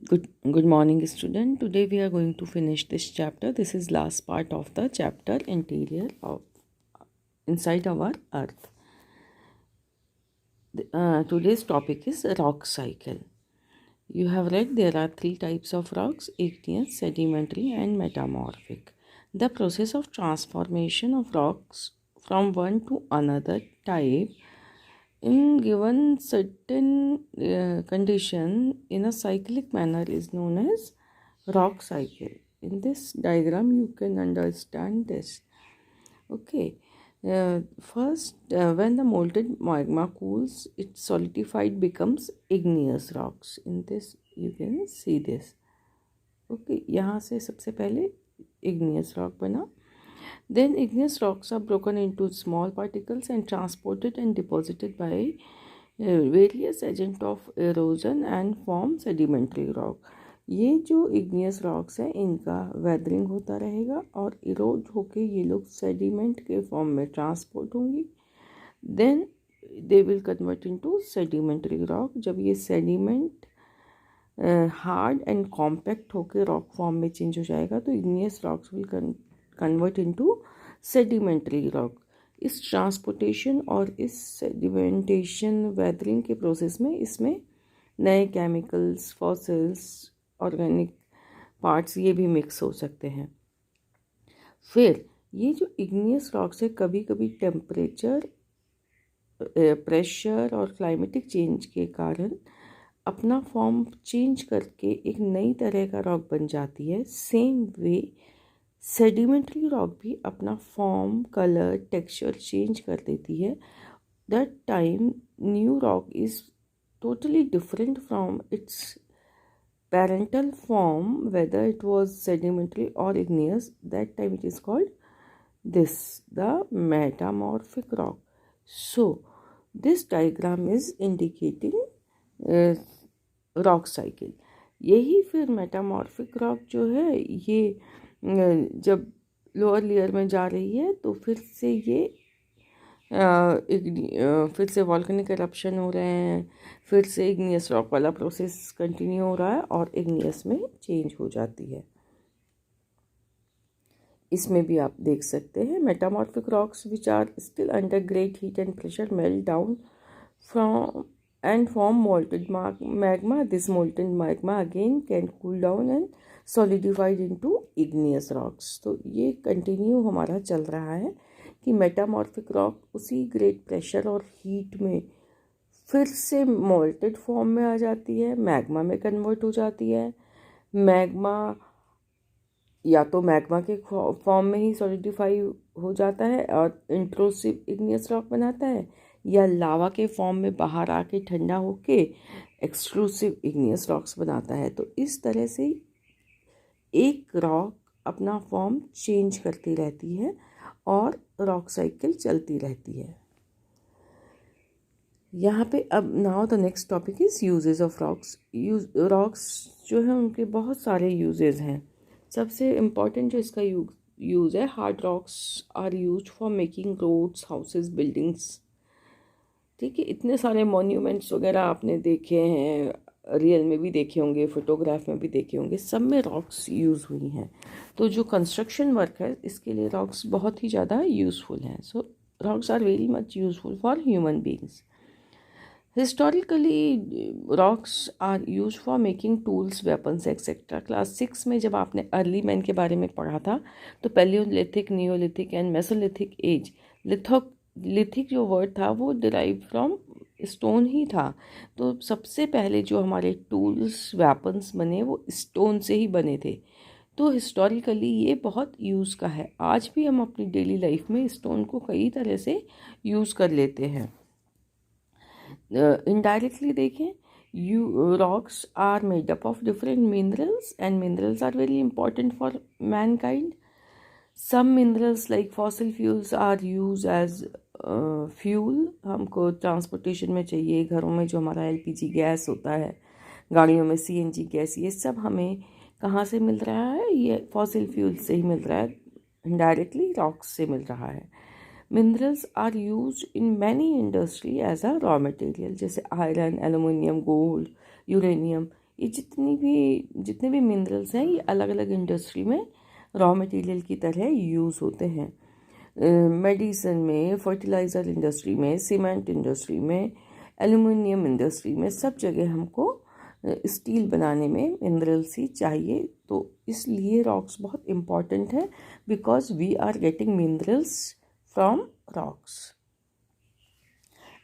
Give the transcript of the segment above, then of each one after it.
Good morning, student. Today we are going to finish this chapter. This is last part of the chapter interior of inside our earth. Today's topic is rock cycle. You have read there are three types of rocks: igneous, sedimentary, and metamorphic. The process of transformation of rocks from one to another type in given certain condition in a cyclic manner is known as rock cycle. In this diagram you can understand this. Okay. First, when the molten magma cools, it solidified becomes igneous rocks. In this you can see this. Okay, यहाँ से सबसे पहले igneous rock बना. Then igneous rocks are broken into small particles and transported and deposited by various agents of erosion and form sedimentary rock. ये जो igneous rocks है इनका weathering होता रहेगा और इरोड होके ये लोग सेडिमेंट के फॉर्म में ट्रांसपोर्ट होंगी. Then they will convert into sedimentary rock. जब ये सेडिमेंट हार्ड एंड कॉम्पैक्ट होके रॉक फॉर्म में चेंज हो जाएगा तो igneous rocks will convert into sedimentary rock. इस ट्रांसपोर्टेशन और इस सेडिमेंटेशन वेदरिंग के प्रोसेस में इसमें नए केमिकल्स, फॉसिल्स, ऑर्गेनिक पार्ट्स ये भी मिक्स हो सकते हैं. फिर ये जो इग्नियस रॉक्स है कभी कभी टेम्परेचर, प्रेशर और क्लाइमेटिक चेंज के कारण अपना फॉर्म चेंज करके एक नई तरह का रॉक बन जाती है. सेम वे सेडिमेंट्री रॉक भी अपना फॉर्म, कलर, टेक्सचर चेंज कर देती है. That time new rock is totally different from its parental form, whether it was sedimentary or igneous. That time it is called the metamorphic rock. So this diagram is indicating rock cycle. यही फिर metamorphic rock जो है ये जब lower layer में जा रही है तो फिर से ये फिर से वॉल्केनिक एरप्शन हो रहे हैं, फिर से इग्नियस रॉक वाला प्रोसेस कंटिन्यू हो रहा है और इग्नियस में चेंज हो जाती है. इसमें भी आप देख सकते हैं metamorphic rocks which are still under great heat and pressure melt down from and form molten magma. This molten magma again can cool down and solidified into igneous rocks. तो ये कंटिन्यू हमारा चल रहा है कि मेटामॉर्फिक रॉक उसी great pressure और heat में फिर से मोल्टेड फॉर्म में आ जाती है, मैग्मा में कन्वर्ट हो जाती है. मैग्मा या तो मैग्मा के फॉर्म में ही सॉलिडिफाई हो जाता है और इंट्रूसिव इग्नियस रॉक बनाता है, या लावा के फॉर्म में बाहर आके ठंडा होके एक्सक्लूसिव इग्नियस रॉक्स बनाता है. तो इस तरह से एक रॉक अपना फॉर्म चेंज करती रहती है और रॉक साइकिल चलती रहती है. यहाँ पे अब now the next topic is uses of rocks. Rocks जो है उनके बहुत सारे यूजेस हैं. सबसे इम्पॉर्टेंट जो इसका यूज़ है, hard rocks are used for making roads, houses, buildings. ठीक है, इतने सारे मॉन्यूमेंट्स वगैरह आपने देखे हैं, रियल में भी देखे होंगे, फोटोग्राफ में भी देखे होंगे, सब में रॉक्स यूज़ हुई हैं. तो जो कंस्ट्रक्शन वर्क है इसके लिए रॉक्स बहुत ही ज़्यादा यूज़फुल हैं. So rocks are very much useful for human beings. Historically rocks are use for making tools, weapons etcetera. Class 6 में जब आपने अर्ली मैन के बारे में पढ़ा था तो Palaeolithic, Neolithic and Mesolithic as. Lithic जो वर्ड था वो डिराइव फ्रॉम स्टोन ही था. तो सबसे पहले जो हमारे टूल्स, वेपन्स बने वो स्टोन से ही बने थे. तो हिस्टोरिकली ये बहुत यूज़ का है. आज भी हम अपनी डेली लाइफ में स्टोन को कई तरह से यूज़ कर लेते हैं. इनडायरेक्टली देखें, rocks are made up of different minerals and minerals are very important for mankind. Some minerals like fossil fuels are use as fuel. हमको ट्रांसपोर्टेशन में चाहिए, घरों में जो हमारा एलपीजी गैस होता है, गाड़ियों में सीएनजी गैस, ये सब हमें कहाँ से मिल रहा है? ये फॉसिल फ्यूल से ही मिल रहा है, इनडायरेक्टली रॉक्स से मिल रहा है. Minerals are use in many industry as a raw material, जैसे आयरन, एलुमिनियम, गोल्ड, यूरेनियम, ये जितने भी मिनरल्स हैं ये अलग अलग इंडस्ट्री में रॉ मटेरियल की तरह यूज़ होते हैं। मेडिसिन में, फर्टिलाइज़र इंडस्ट्री में, सीमेंट इंडस्ट्री में, एल्युमिनियम इंडस्ट्री में, सब जगह हमको स्टील बनाने में मिनरल्स ही चाहिए। तो इसलिए रॉक्स बहुत इम्पॉर्टेंट है, because we are getting minerals from rocks.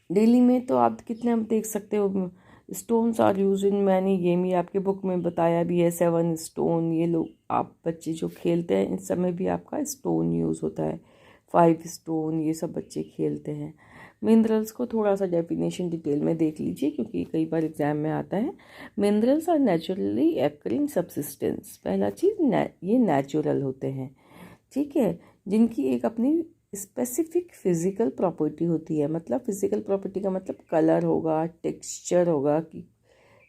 Daily में तो आप कितने देख सकते हो stones are use in many game, ये आपके बुक में बताया भी है 7 स्टोन। ये लोग आप बच्चे जो खेलते हैं इस समय भी आपका स्टोन यूज़ होता है, 5 स्टोन, ये सब बच्चे खेलते हैं। मिनरल्स को थोड़ा सा डेफिनेशन डिटेल में देख लीजिए, क्योंकि कई बार एग्जाम में आता है। Minerals are naturally occurring substance. पहला चीज़ ये नेचुरल होते हैं, ठीक है, जिनकी एक अपनी स्पेसिफिक फिज़िकल प्रॉपर्टी होती है। मतलब फिज़िकल प्रॉपर्टी का मतलब कलर होगा, टेक्सचर होगा, कि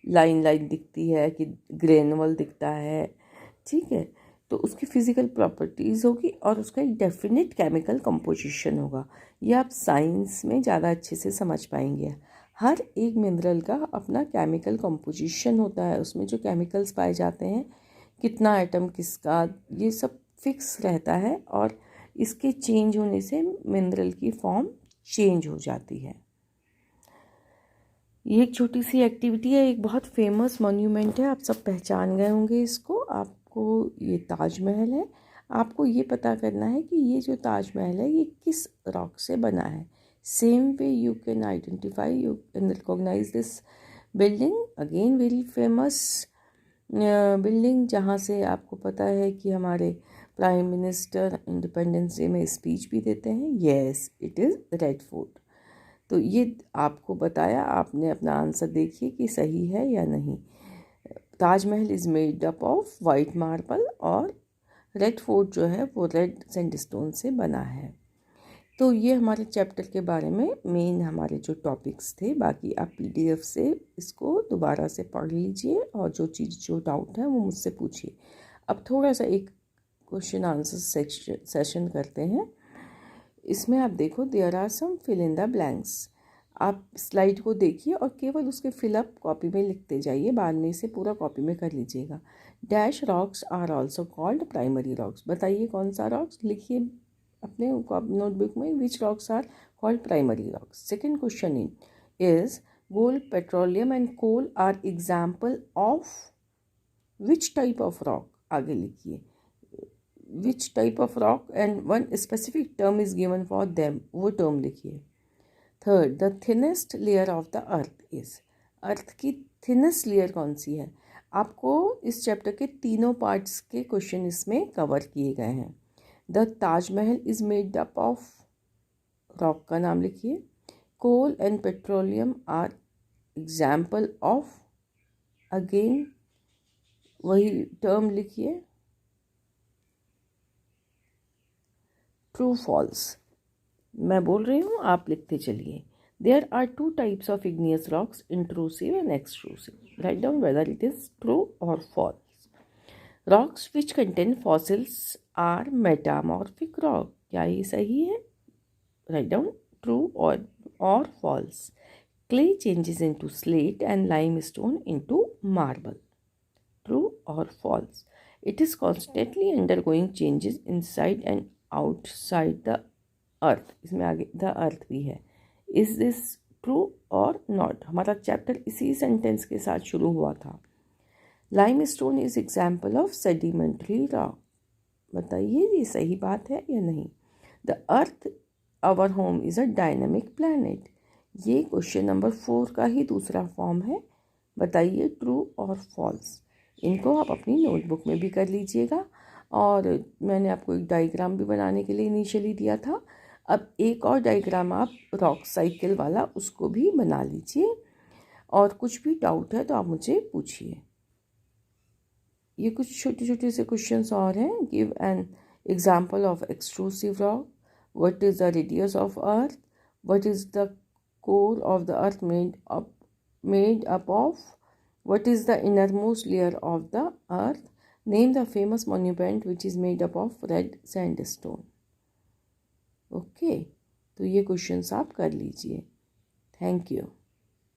लाइन लाइन दिखती है कि ग्रेनुअल दिखता है, ठीक है। तो उसकी फ़िज़िकल प्रॉपर्टीज़ होगी और उसका एक डेफिनेट केमिकल कंपोजिशन होगा। ये आप साइंस में ज़्यादा अच्छे से समझ पाएंगे। हर एक मिनरल का अपना केमिकल कंपोजिशन होता है, उसमें जो केमिकल्स पाए जाते हैं, कितना एटम किसका, ये सब फिक्स रहता है और इसके चेंज होने से मिनरल की फॉर्म चेंज हो जाती है। ये एक छोटी सी एक्टिविटी है। एक बहुत फेमस मॉन्यूमेंट है, आप सब पहचान गए होंगे इसको। आपको ये ताजमहल है। आपको ये पता करना है कि ये जो ताजमहल है ये किस रॉक से बना है। Same way you can identify, you can recognise this building. Again very famous building, जहाँ से आपको पता है कि हमारे प्राइम मिनिस्टर इंडिपेंडेंस डे में स्पीच भी देते हैं। Yes, it is Red Fort. तो ये आपको बताया, आपने अपना आंसर देखिए कि सही है या नहीं। Taj Mahal is made up of white marble और रेड फोर्ट जो है वो रेड सैंडस्टोन से बना है। तो ये हमारे चैप्टर के बारे में मेन हमारे जो टॉपिक्स थे। बाकी आप PDF से इसको दोबारा से पढ़ लीजिए और जो डाउट है वो मुझसे पूछिए। अब थोड़ा सा एक क्वेश्चन आंसर सेशन करते हैं। इसमें आप देखो, there are some fill in the blanks. आप स्लाइड को देखिए और केवल उसके फिलअप कॉपी में लिखते जाइए, बाद में इसे पूरा कॉपी में कर लीजिएगा। Dash rocks are also called primary rocks. बताइए कौन सा रॉक्स, लिखिए अपने नोटबुक में, which rocks are called primary rocks. Second question is gold, petroleum and coal are example of which type of rock. आगे लिखिए which type of rock and one specific term is given for them, वो term लिखिए। Third, the thinnest layer of the earth is। अर्थ की thinnest layer कौन सी है। आपको इस chapter के तीनों पार्ट्स के क्वेश्चन इसमें कवर किए गए हैं। The Taj Mahal is made up of, rock का नाम लिखिए। कोल and petroleum are example of, again वही टर्म लिखिए। ट्रू फॉल्स, मैं बोल रही हूँ, आप लिखते चलिए। There are 2 types of igneous rocks, intrusive and extrusive. Write down whether it is true और false. Rocks which contain fossils are metamorphic rock. क्या ये सही है? राइट डाउन ट्रू और false. Clay changes into slate and limestone into marble. True और false. It is constantly undergoing changes inside and outside the earth. इसमें आगे the earth भी है। इज दिस ट्रू और नॉट। हमारा चैप्टर इसी sentence के साथ शुरू हुआ था। Limestone is example of sedimentary rock. बताइए ये सही बात है या नहीं। The earth our home is a dynamic planet. ये क्वेश्चन नंबर 4 का ही दूसरा फॉर्म है। बताइए ट्रू और फॉल्स। इनको आप अपनी नोटबुक में भी कर लीजिएगा और मैंने आपको एक डायग्राम भी बनाने के लिए इनिशियली दिया था। अब एक और डायग्राम आप रॉक साइकिल वाला उसको भी बना लीजिए और कुछ भी डाउट है तो आप मुझे पूछिए। ये कुछ छोटे छोटे से क्वेश्चंस और हैं। Give an example of extrusive rock. What is the radius of earth. What is the core of the earth made up of. What is the innermost layer of the earth? Name the famous monument which is made up of red sandstone. Okay, तो ये questions आप कर लीजिए। Thank you.